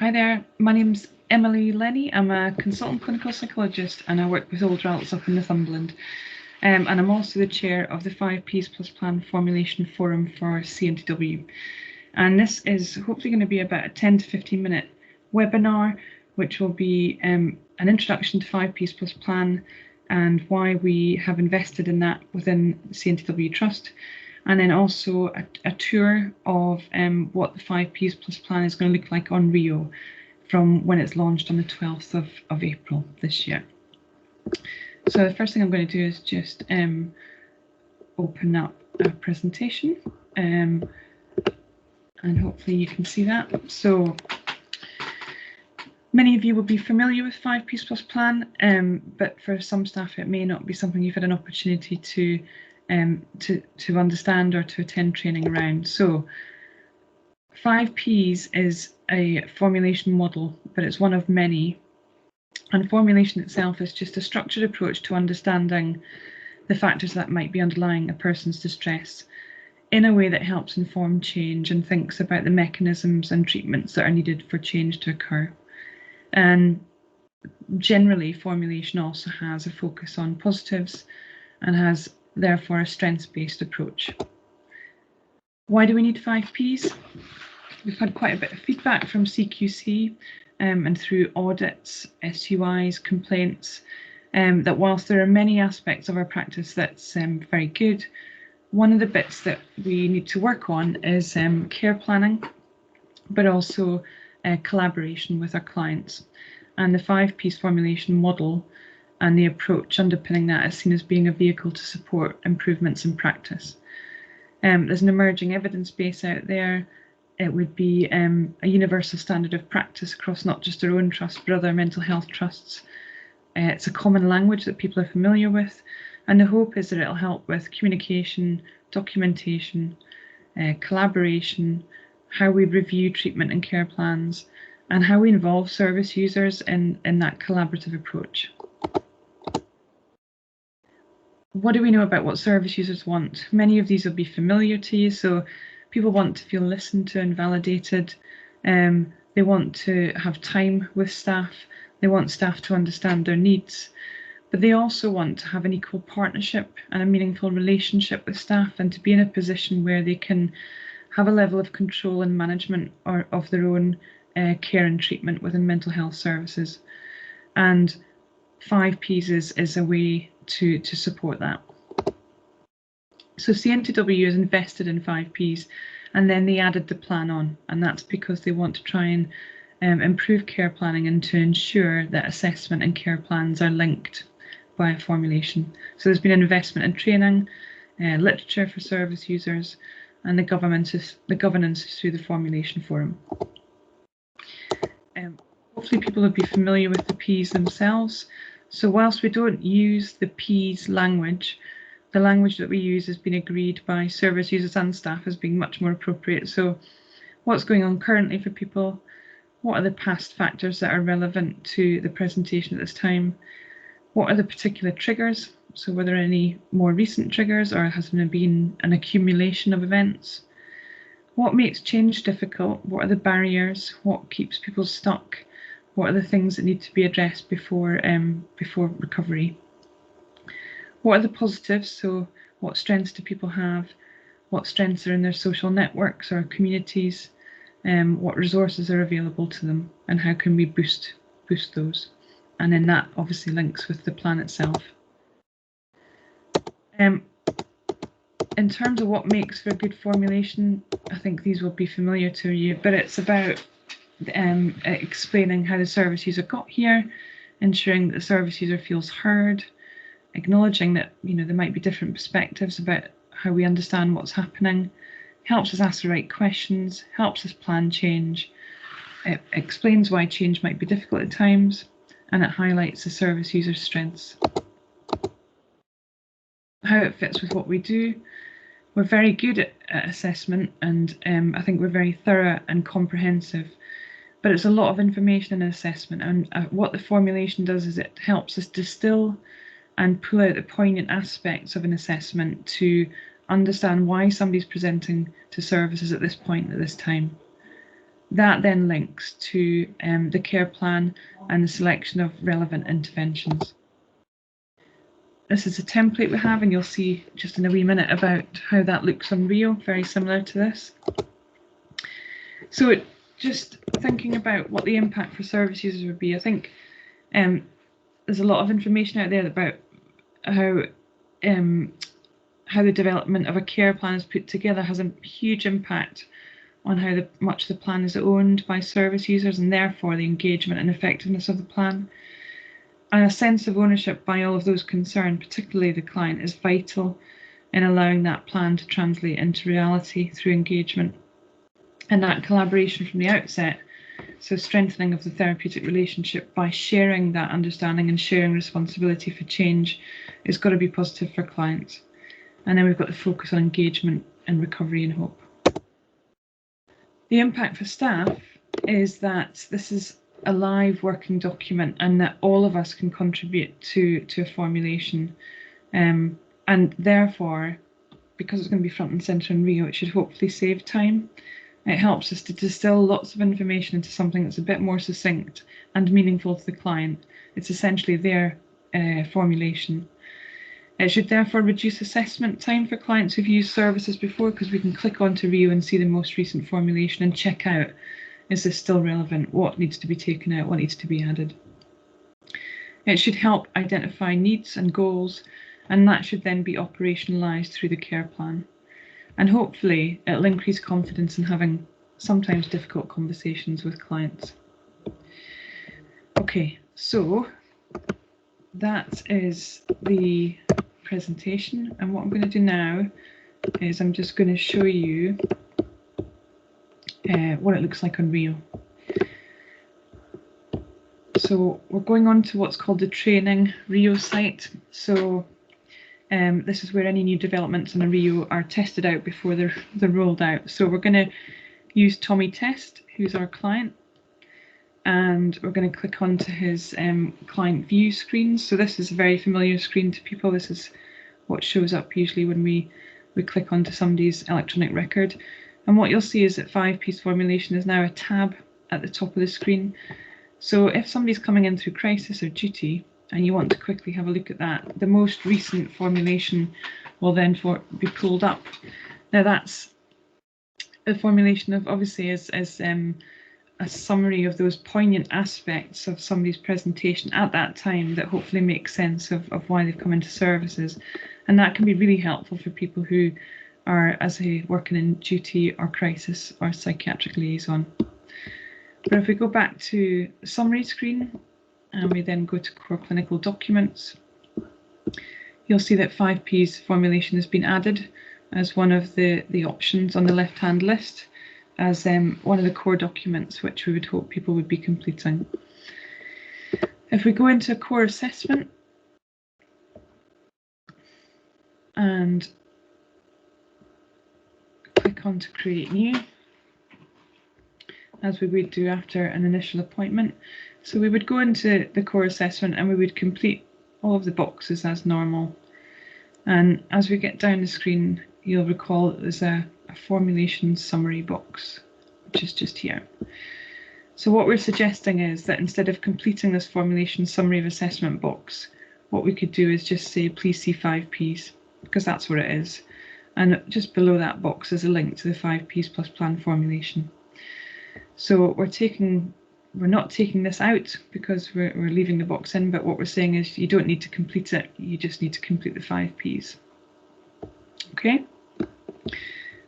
Hi there, my name's Emily Lenny. I'm a consultant clinical psychologist and I work with older adults up in Northumberland. And I'm also the chair of the 5 Ps Plus Plan Formulation Forum for CNTW. And this is hopefully going to be about a 10 to 15 minute webinar, which will be an introduction to 5 Ps Plus Plan and why we have invested in that within the CNTW Trust. And then also a tour of what the 5 Ps Plus Plan is going to look like on Rio from when it's launched on the 12th of April this year. So the first thing I'm going to do is just open up a presentation and hopefully you can see that. So many of you will be familiar with 5 Ps Plus Plan, but for some staff it may not be something you've had an opportunity to understand or to attend training around. So 5 Ps is a formulation model, but it's one of many. And formulation itself is just a structured approach to understanding the factors that might be underlying a person's distress in a way that helps inform change and thinks about the mechanisms and treatments that are needed for change to occur. And generally, formulation also has a focus on positives and has therefore a strengths-based approach. Why do we need 5 Ps? We've had quite a bit of feedback from CQC and through audits, SUIs, complaints, that whilst there are many aspects of our practice that's very good, one of the bits that we need to work on is care planning, but also collaboration with our clients. And the 5 Ps formulation model and the approach underpinning that is seen as being a vehicle to support improvements in practice. There's an emerging evidence base out there. It would be a universal standard of practice across not just our own trust, but other mental health trusts. It's a common language that people are familiar with, and the hope is that it'll help with communication, documentation, collaboration, how we review treatment and care plans, and how we involve service users in that collaborative approach. What do we know about what service users want? Many of these will be familiar to you. So people want to feel listened to and validated. They want to have time with staff. They want staff to understand their needs, but they also want to have an equal partnership and a meaningful relationship with staff and to be in a position where they can have a level of control and management of their own care and treatment within mental health services. And 5 Ps is a way to support that. So CNTW has invested in 5 Ps and then they added the plan on, and that's because they want to try and improve care planning and to ensure that assessment and care plans are linked by a formulation. So there's been an investment in training, literature for service users, and the governance is through the Formulation Forum. Hopefully people will be familiar with the Ps themselves. So whilst we don't use the Ps language, the language that we use has been agreed by service users and staff as being much more appropriate. So what's going on currently for people? What are the past factors that are relevant to the presentation at this time? What are the particular triggers? So were there any more recent triggers or has there been an accumulation of events? What makes change difficult? What are the barriers? What keeps people stuck? What are the things that need to be addressed before recovery? What are the positives? So what strengths do people have? What strengths are in their social networks or communities? What resources are available to them and how can we boost those? And then that obviously links with the plan itself. In terms of what makes for a good formulation, I think these will be familiar to you, but it's about explaining how the service user got here, ensuring that the service user feels heard, acknowledging that there might be different perspectives about how we understand what's happening, helps us ask the right questions, helps us plan change, it explains why change might be difficult at times, and it highlights the service user's strengths. How it fits with what we do. We're very good at assessment and I think we're very thorough and comprehensive, but it's a lot of information in assessment, and what the formulation does is it helps us distill and pull out the poignant aspects of an assessment to understand why somebody's presenting to services at this point, at this time. that then links to the care plan and the selection of relevant interventions. This is a template we have, and you'll see just in a wee minute about how that looks on Rio, very similar to this. So just thinking about what the impact for service users would be, I think there's a lot of information out there about how the development of a care plan is put together has a huge impact on how much the plan is owned by service users, and therefore the engagement and effectiveness of the plan. And a sense of ownership by all of those concerned, particularly the client, is vital in allowing that plan to translate into reality through engagement. And that collaboration from the outset, so strengthening of the therapeutic relationship by sharing that understanding and sharing responsibility for change, is got to be positive for clients. And then we've got the focus on engagement and recovery and hope. The impact for staff is that this is a live working document, and that all of us can contribute to a formulation, and therefore, because it's going to be front and centre in Rio, it should hopefully save time. It helps us to distill lots of information into something that's a bit more succinct and meaningful to the client. It's essentially their formulation. It should therefore reduce assessment time for clients who've used services before, because we can click onto Rio and see the most recent formulation and check out, is this still relevant? What needs to be taken out? What needs to be added? It should help identify needs and goals, and that should then be operationalised through the care plan. And hopefully it'll increase confidence in having sometimes difficult conversations with clients. Okay, so that is the presentation, and what I'm going to do now is I'm just going to show you what it looks like on Rio. So we're going on to what's called the training Rio site. So this is where any new developments in a Rio are tested out before they're rolled out. So we're going to use Tommy Test, who's our client, and we're going to click onto his client view screen. So this is a very familiar screen to people. This is what shows up usually when we click onto somebody's electronic record. And what you'll see is that 5-piece formulation is now a tab at the top of the screen. So if somebody's coming in through crisis or duty and you want to quickly have a look at that, the most recent formulation will then be pulled up. Now that's a formulation of, obviously, as a summary of those poignant aspects of somebody's presentation at that time that hopefully make sense of why they've come into services. And that can be really helpful for people who are, as I working in duty or crisis or psychiatric liaison. But if we go back to the summary screen and we then go to core clinical documents, you'll see that 5P's formulation has been added as one of the options on the left-hand list, as one of the core documents which we would hope people would be completing. If we go into a core assessment and click on to create new, as we would do after an initial appointment. So we would go into the core assessment and we would complete all of the boxes as normal. And as we get down the screen, you'll recall that there's a formulation summary box, which is just here. So what we're suggesting is that instead of completing this formulation summary of assessment box, what we could do is just say, please see 5Ps, because that's what it is. And just below that box is a link to the 5Ps plus plan formulation. So we're not taking this out because we're leaving the box in, but what we're saying is you don't need to complete it, you just need to complete the 5Ps. Okay?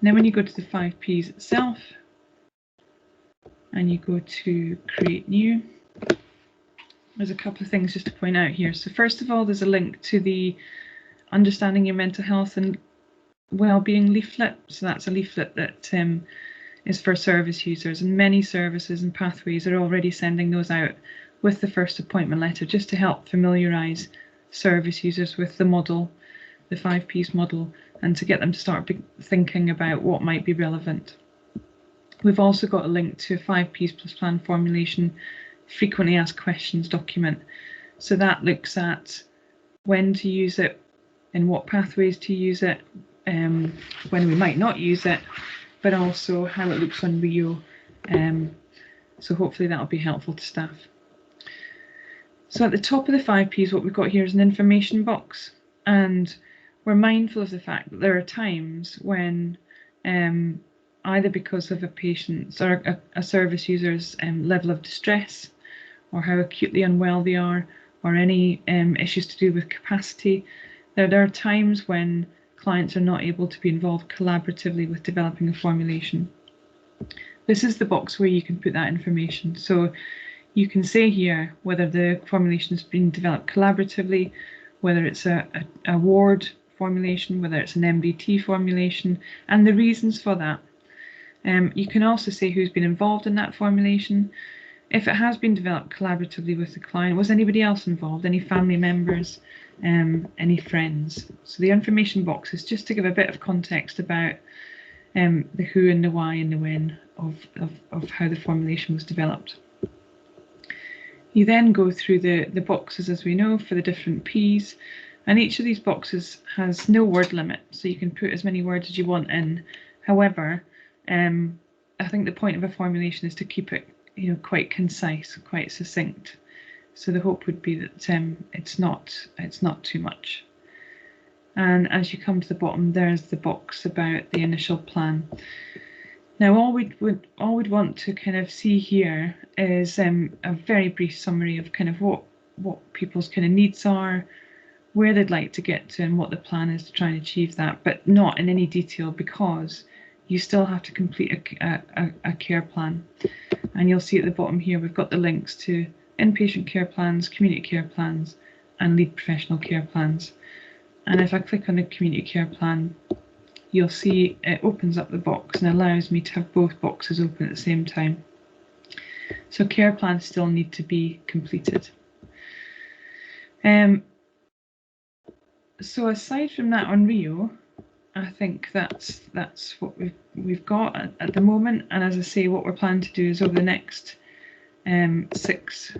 Then when you go to the 5Ps itself and you go to create new, there's a couple of things just to point out here. So first of all, there's a link to the Understanding Your Mental Health and Wellbeing leaflet. So that's a leaflet that is for service users, and many services and pathways are already sending those out with the first appointment letter, just to help familiarise service users with the model, the 5Ps model, and to get them to start thinking about what might be relevant. We've also got a link to a 5Ps plus plan formulation frequently asked questions document. So that looks at when to use it, in what pathways to use it, when we might not use it, but also how it looks on Rio So hopefully that'll be helpful to staff. So at the top of the 5Ps, what we've got here is an information box, and we're mindful of the fact that there are times when either because of a patient's or a service user's level of distress, or how acutely unwell they are, or any issues to do with capacity, there are times when clients are not able to be involved collaboratively with developing a formulation. This is the box where you can put that information. So you can say here whether the formulation has been developed collaboratively, whether it's a ward formulation, whether it's an MBT formulation, and the reasons for that. You can also say who's been involved in that formulation. If it has been developed collaboratively with the client, was anybody else involved? Any family members? Any friends? So the information box is just to give a bit of context about the who and the why and the when of how the formulation was developed. You then go through the boxes, as we know, for the different Ps, and each of these boxes has no word limit, so you can put as many words as you want in. However, I think the point of a formulation is to keep it, quite concise, quite succinct. So the hope would be that it's not too much. And as you come to the bottom, there's the box about the initial plan. Now, all we'd want to kind of see here is a very brief summary of kind of what people's kind of needs are, where they'd like to get to, and what the plan is to try and achieve that, but not in any detail, because you still have to complete a care plan. And you'll see at the bottom here, we've got the links to inpatient care plans, community care plans, and lead professional care plans. And if I click on the community care plan, you'll see it opens up the box and allows me to have both boxes open at the same time. So care plans still need to be completed. So aside from that on Rio, I think that's what we've got at the moment. And as I say, what we're planning to do is over the next 6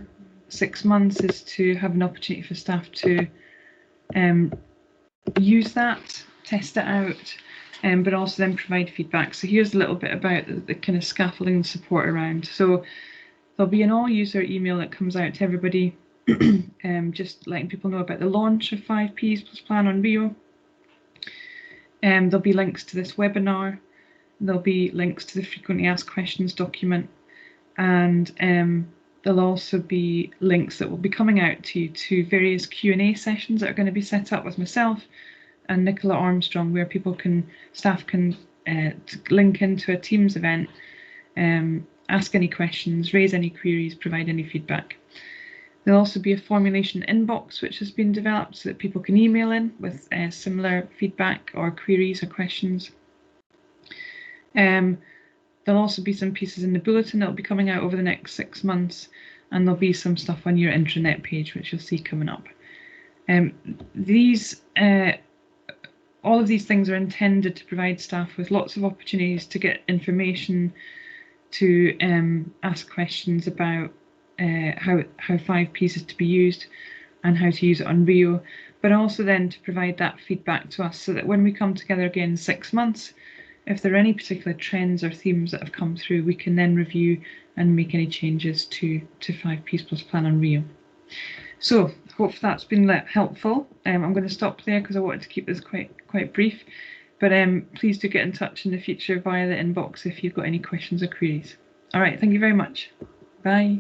months is to have an opportunity for staff to use that, test it out, but also then provide feedback. So here's a little bit about the kind of scaffolding and support around. So there'll be an all-user email that comes out to everybody, just letting people know about the launch of 5Ps plus plan on Rio. There'll be links to this webinar. There'll be links to the frequently asked questions document, and there'll also be links that will be coming out to you to various Q&A sessions that are going to be set up with myself and Nicola Armstrong, where staff can link into a Teams event, ask any questions, raise any queries, provide any feedback. There'll also be a formulation inbox which has been developed so that people can email in with similar feedback or queries or questions. There'll also be some pieces in the bulletin that will be coming out over the next 6 months, and there'll be some stuff on your intranet page which you'll see coming up. All of these things are intended to provide staff with lots of opportunities to get information, to ask questions about how 5Ps is to be used and how to use it on Rio, but also then to provide that feedback to us so that when we come together again in 6 months, if there are any particular trends or themes that have come through, we can then review and make any changes to 5Ps plus plan on Rio. So hope that's been helpful. I'm going to stop there because I wanted to keep this quite brief, but please do get in touch in the future via the inbox if you've got any questions or queries. All right, thank you very much. Bye.